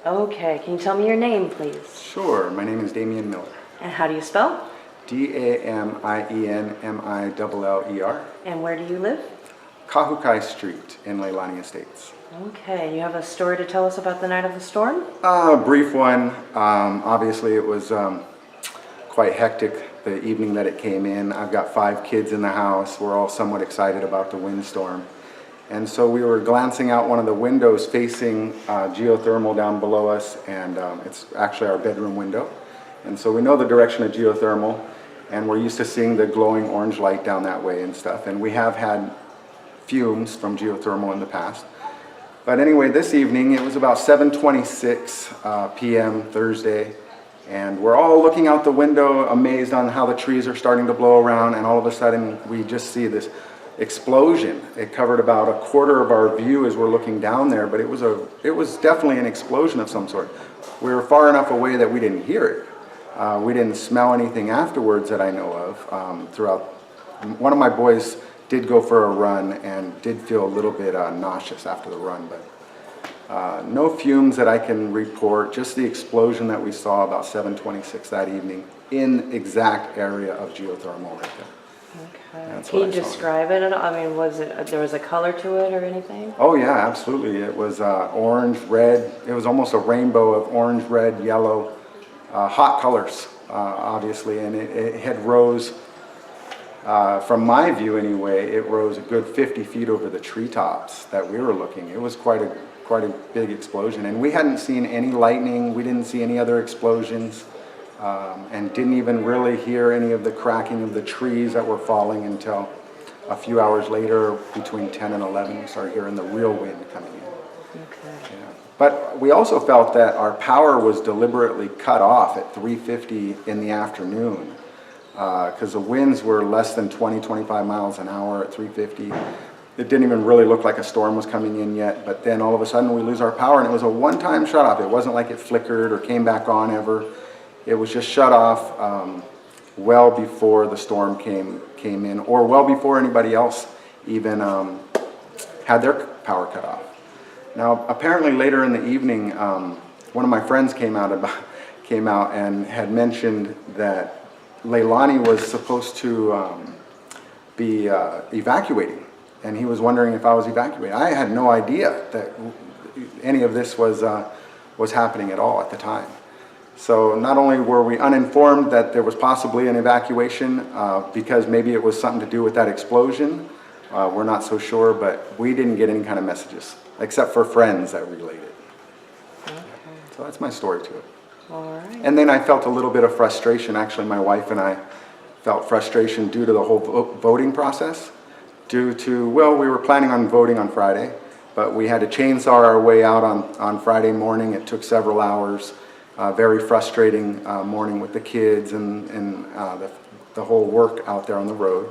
Okay, can you tell me your name, please? Sure, my name is Damien Miller. And how do you spell? Damienmiller. And where do you live? Kahukai Street in Leilani Estates. Okay, you have a story to tell us about the night of the storm? A brief one. Obviously it was quite hectic the evening that it came in. I've got 5 kids in the house. We're all somewhat excited about the windstorm. And so we were glancing out one of the windows facing geothermal down below us, and it's actually our bedroom window. And so we know the direction of geothermal, and we're used to seeing the glowing orange light down that way and stuff. And we have had fumes from geothermal in the past. But anyway, this evening, it was about 7:26 p.m. Thursday, and we're all looking out the window amazed on how the trees are starting to blow around, and all of a sudden we just see this explosion. It covered about a quarter of our view as we're looking down there, but it was definitely an explosion of some sort. We were far enough away that we didn't hear it. We didn't smell anything afterwards that I know of. One of my boys did go for a run and did feel a little bit nauseous after the run, but no fumes that I can report, just the explosion that we saw about 7:26 that evening in exact area of geothermal right there. Okay. Can you describe it at all? I mean, there was a color to it or anything? Oh yeah, absolutely. It was orange, red. It was almost a rainbow of orange, red, yellow, hot colors, obviously, and it had rose. From my view anyway, it rose a good 50 feet over the treetops that we were looking. It was quite a big explosion, and we hadn't seen any lightning. We didn't see any other explosions, and didn't even really hear any of the cracking of the trees that were falling until a few hours later, between 10 and 11, we started hearing the real wind coming in. Okay. Yeah. But we also felt that our power was deliberately cut off at 3:50 in the afternoon. Because the winds were less than 20-25 miles an hour at 3:50. It didn't even really look like a storm was coming in yet, but then all of a sudden we lose our power, and it was a one-time shut off. It wasn't like it flickered or came back on ever. It was just shut off well before the storm came in, or well before anybody else even had their power cut off. Now apparently later in the evening, one of my friends came out and had mentioned that Leilani was supposed to be evacuating, and he was wondering if I was evacuating. I had no idea that any of this was happening at all at the time. So not only were we uninformed that there was possibly an evacuation, because maybe it was something to do with that explosion, we're not so sure, but we didn't get any kind of messages, except for friends that relayed it. Okay. So that's my story to it. All right. And then I felt a little bit of frustration. Actually, my wife and I felt frustration due to the whole voting process. We were planning on voting on Friday, but we had to chainsaw our way out on Friday morning. It took several hours. Very frustrating morning with the kids and the whole work out there on the road.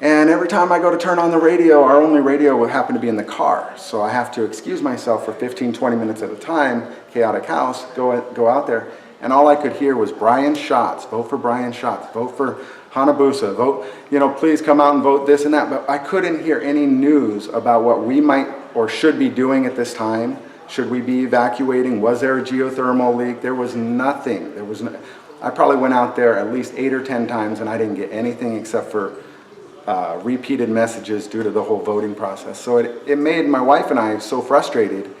And every time I go to turn on the radio, our only radio would happen to be in the car. So I have to excuse myself for 15-20 minutes at a time, chaotic house, go out there. And all I could hear was Brian Schatz, vote for Brian Schatz, vote for Hanabusa, vote, please come out and vote this and that. But I couldn't hear any news about what we might or should be doing at this time. Should we be evacuating? Was there a geothermal leak? There was nothing. I probably went out there at least 8 or 10 times and I didn't get anything except for repeated messages due to the whole voting process. So it made my wife and I so frustrated,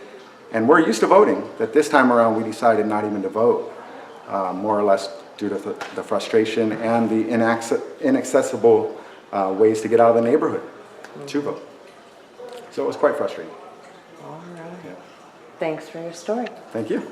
and we're used to voting, that this time around we decided not even to vote, more or less due to the frustration and the inaccessible ways to get out of the neighborhood to vote. So it was quite frustrating. All right. Yeah. Thanks for your story. Thank you.